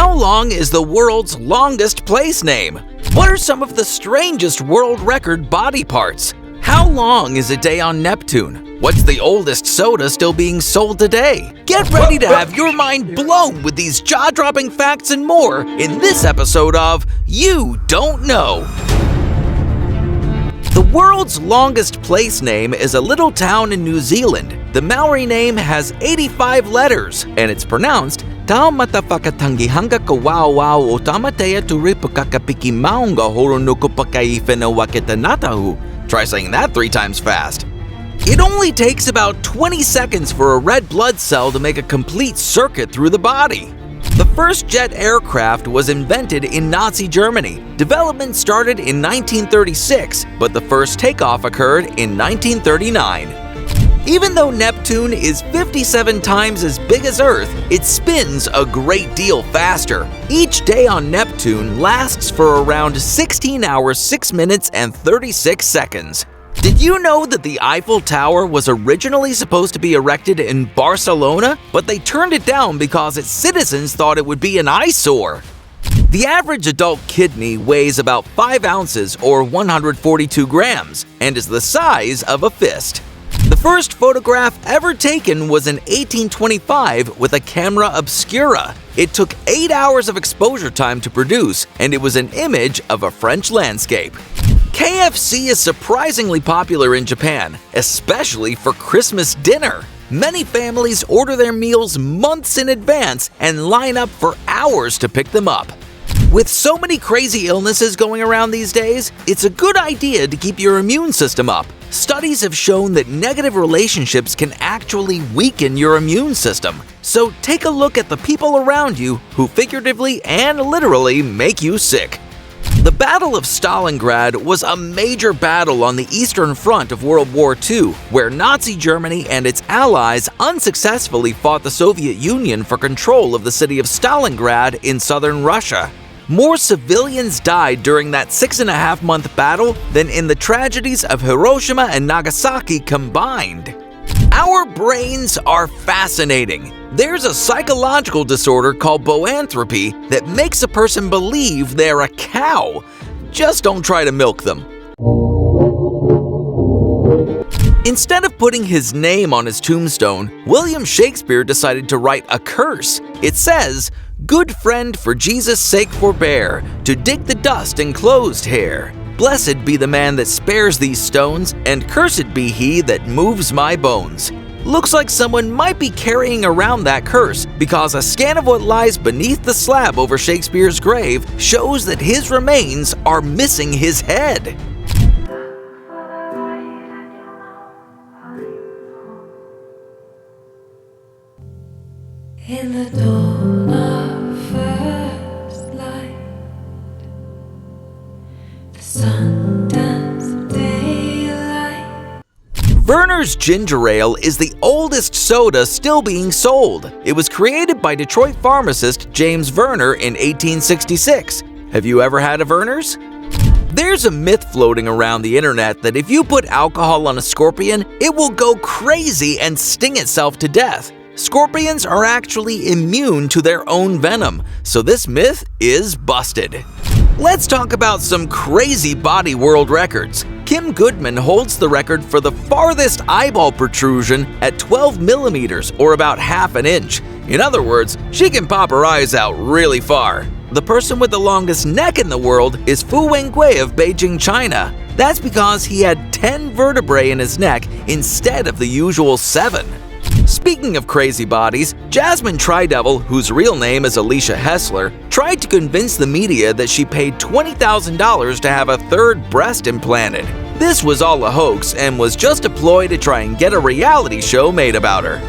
How long is the world's longest place name? What are some of the strangest world record body parts? How long is a day on Neptune? What's the oldest soda still being sold today? Get ready to have your mind blown with these jaw-dropping facts and more in this episode of You Don't Know. The world's longest place name is a little town in New Zealand. The Maori name has 85 letters, and it's pronounced Tau matawhakatangihanga ka wao o tamatea turipukakapiki maunga horonuku pakaifena waketanatahu. Try saying that 3 times fast. It only takes about 20 seconds for a red blood cell to make a complete circuit through the body. The first jet aircraft was invented in Nazi Germany. Development started in 1936, but the first takeoff occurred in 1939. Even though Neptune is 57 times as big as Earth, it spins a great deal faster. Each day on Neptune lasts for around 16 hours, 6 minutes, and 36 seconds. Did you know that the Eiffel Tower was originally supposed to be erected in Barcelona, but they turned it down because its citizens thought it would be an eyesore? The average adult kidney weighs about 5 ounces or 142 grams and is the size of a fist. The first photograph ever taken was in 1825 with a camera obscura. It took 8 hours of exposure time to produce, and it was an image of a French landscape. KFC is surprisingly popular in Japan, especially for Christmas dinner. Many families order their meals months in advance and line up for hours to pick them up. With so many crazy illnesses going around these days, it's a good idea to keep your immune system up. Studies have shown that negative relationships can actually weaken your immune system. So take a look at the people around you who figuratively and literally make you sick. The Battle of Stalingrad was a major battle on the Eastern Front of World War II, where Nazi Germany and its allies unsuccessfully fought the Soviet Union for control of the city of Stalingrad in southern Russia. More civilians died during that 6.5-month battle than in the tragedies of Hiroshima and Nagasaki combined. Our brains are fascinating. There's a psychological disorder called boanthropy that makes a person believe they're a cow. Just don't try to milk them. Instead of putting his name on his tombstone, William Shakespeare decided to write a curse. It says, "Good friend, for Jesus' sake forbear, to dig the dust in closed hair. Blessed be the man that spares these stones, and cursed be he that moves my bones." Looks like someone might be carrying around that curse because a scan of what lies beneath the slab over Shakespeare's grave shows that his remains are missing his head. In the dawn of first light, the sun danced daylight. Werner's Ginger Ale is the oldest soda still being sold. It was created by Detroit pharmacist James Werner in 1866. Have you ever had a Werner's? There's a myth floating around the internet that if you put alcohol on a scorpion, it will go crazy and sting itself to death. Scorpions are actually immune to their own venom, so this myth is busted. Let's talk about some crazy body world records. Kim Goodman holds the record for the farthest eyeball protrusion at 12 millimeters, or about half an inch. In other words, she can pop her eyes out really far. The person with the longest neck in the world is Fu Wengui of Beijing, China. That's because he had 10 vertebrae in his neck instead of the usual 7. Speaking of crazy bodies, Jasmine Tridevil, whose real name is Alicia Hessler, tried to convince the media that she paid $20,000 to have a third breast implanted. This was all a hoax and was just a ploy to try and get a reality show made about her.